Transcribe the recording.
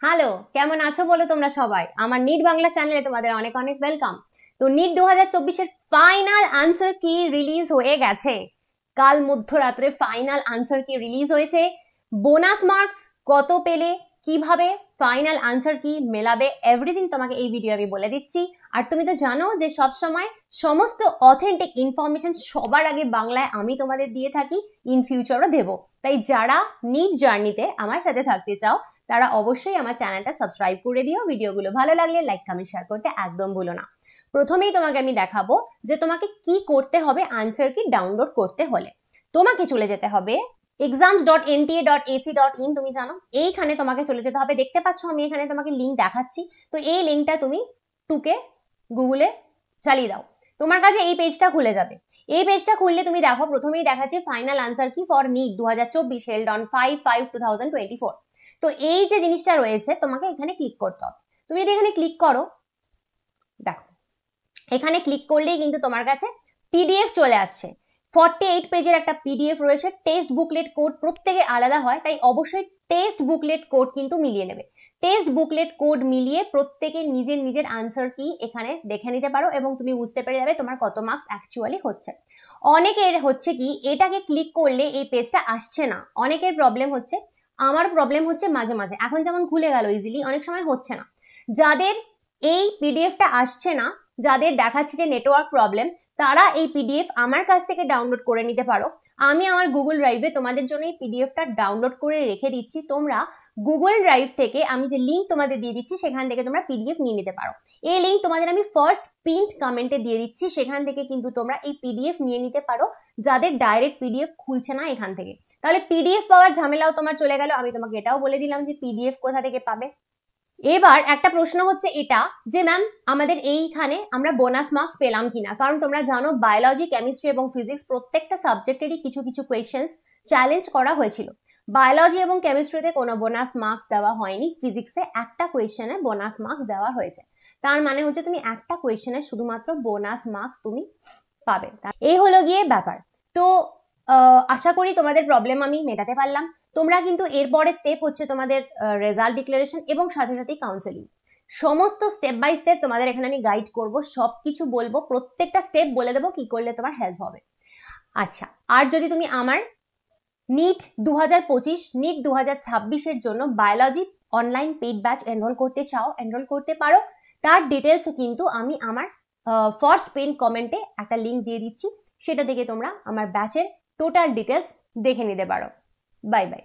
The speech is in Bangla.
হ্যালো, কেমন আছো বলো তোমরা সবাই? আমার নিট বাংলা চ্যানেলে তোমাদের অনেক অনেক ওয়েলকাম। তো নিট 2024 এর ফাইনাল আনসার কি রিলিজ হয়ে গেছে। কাল মধ্যরাত্রে ফাইনাল আনসার কি রিলিজ হয়েছে। বোনাস মার্কস কত পেলে, কিভাবে ফাইনাল আনসার কি মেলাবে, এভরিথিং তোমাকে এই ভিডিও আমি বলে দিচ্ছি। আর তুমি তো জানো যে সব সময় সমস্ত অথেন্টিক ইনফরমেশন সবার আগে বাংলায় আমি তোমাদের দিয়ে থাকি, ইন ফিউচারও দেবো। তাই যারা নিট জার্নিতে আমার সাথে থাকতে চাও তারা অবশ্যই আমার চ্যানেলটা সাবস্ক্রাইব করে দিও। ভিডিওগুলো ভালো লাগলে লাইক কমেন্ট শেয়ার করতে একদম ভুলো না। প্রথমেই তোমাকে আমি দেখাবো যে তোমাকে কি করতে হবে আনসার কি ডাউনলোড করতে হলে। তোমাকে চলে যেতে হবে exams.nta.ac.in, তুমি জানো এইখানে তোমাকে চলে যেতে হবে। দেখতে পাচ্ছ আমি এখানে তোমাকে লিঙ্ক দেখাচ্ছি, তো এই লিঙ্কটা তুমি টুকে গুগলে চালিয়ে দাও, তোমার কাছে এই পেজটা খুলে যাবে। এই পেজটা খুললে তুমি দেখো প্রথমেই দেখাচ্ছে ফাইনাল আনসার কি ফর নিট 2024 হেল্ড অন 5/5/2024। তো এই যে জিনিসটা রয়েছে তোমাকে এখানে ক্লিক করতে হবে। তুমি যদি এখানে ক্লিক করো, দেখো এখানে ক্লিক করলেই কিন্তু তোমার কাছে পিডিএফ চলে আসছে। 48 পেজের একটা পিডিএফ রয়েছে। টেস্ট বুকলেট কোড প্রত্যেকে আলাদা হয়, তাই অবশ্যই টেস্ট বুকলেট কোড কিন্তু মিলিয়ে নেবে। টেস্ট বুকলেট কোড মিলিয়ে প্রত্যেকে নিজের নিজের আনসার কি এখানে দেখে নিতে পারো এবং তুমি বুঝতে পেরে যাবে তোমার কত মার্কস অ্যাকচুয়ালি হচ্ছে। অনেকের হচ্ছে কি এটাকে ক্লিক করলে এই পেজটা আসছে না, অনেকের প্রবলেম হচ্ছে, আমার প্রবলেম হচ্ছে মাঝে মাঝে। এখন যেমন খুলে গেল ইজিলি, অনেক সময় হচ্ছে না। যাদের এই পিডিএফটা আসছে না, যাদের দেখাচ্ছে যে নেটওয়ার্ক প্রবলেম, তারা এই পিডিএফ আমার কাছ থেকে ডাউনলোড করে নিতে পারো। আমি আমার গুগল ড্রাইভে তোমাদের জন্য এই পিডিএফটা ডাউনলোড করে রেখে দিচ্ছি। তোমরা গুগল ড্রাইভ থেকে আমি যে লিঙ্ক তোমাদের দিয়ে দিচ্ছি সেখান থেকে তোমরা পিডিএফ নিয়ে নিতে পারো। এই লিঙ্ক তোমাদের আমি ফার্স্ট পিন্ড কমেন্টে দিয়ে দিচ্ছি, সেখান থেকে কিন্তু তোমরা এই পিডিএফ নিয়ে নিতে পারো যাদের ডাইরেক্ট পিডিএফ খুলছে না এখান থেকে। তাহলে পিডিএফ পাওয়ার ঝামেলাও তোমার চলে গেল। আমি তোমাকে এটাও বলে দিলাম যে পিডিএফ কোথা থেকে পাবে। এবার একটা প্রশ্ন হচ্ছে এটা যে ম্যাম আমাদের এইখানে আমরা বোনাস মার্কস পেলাম কিনা, কারণ তোমরা জানো বায়োলজি, কেমিস্ট্রি এবং ফিজিক্স প্রত্যেকটা সাবজেক্টেরই কিছু কিছু কোয়েশ্চেন্স চ্যালেঞ্জ করা হয়েছিল। বায়োলজি এবং কেমিস্ট্রিতে কোনো বোনাস মার্কস দেওয়া হয়নি, ফিজিক্সে একটা কোয়েশ্চেনে বোনাস মার্কস দেওয়া হয়েছে। তার মানে হচ্ছে তুমি একটা কোয়েশ্চেনে শুধুমাত্র বোনাস মার্কস তুমি পাবে। এই হলো গিয়ে ব্যাপার। তো আশা করি তোমাদের প্রবলেম আমি মেটাতে পারলাম। তোমরা কিন্তু এরপরে স্টেপ হচ্ছে তোমাদের রেজাল্ট ডিক্লারেশন এবং সাথে সাথে কাউন্সেলিং। সমস্ত স্টেপ বাই স্টেপ তোমাদের এখানে আমি গাইড করব, সবকিছু বলবো, প্রত্যেকটা স্টেপ বলে দেবো কি করলে তোমার হেল্প হবে। আচ্ছা, আর যদি তুমি আমার নিট 2025 নিট 2026 জন্য biology online paid batch enroll করতে চাও, এনরোল করতে পারো। তার ডিটেলসও কিন্তু আমি আমার ফার্স্ট পিন কমেন্টে একটা লিঙ্ক দিয়ে দিচ্ছি, সেটা থেকে তোমরা আমার ব্যাচের টোটাল ডিটেলস দেখে নিতে পারো। Bye bye.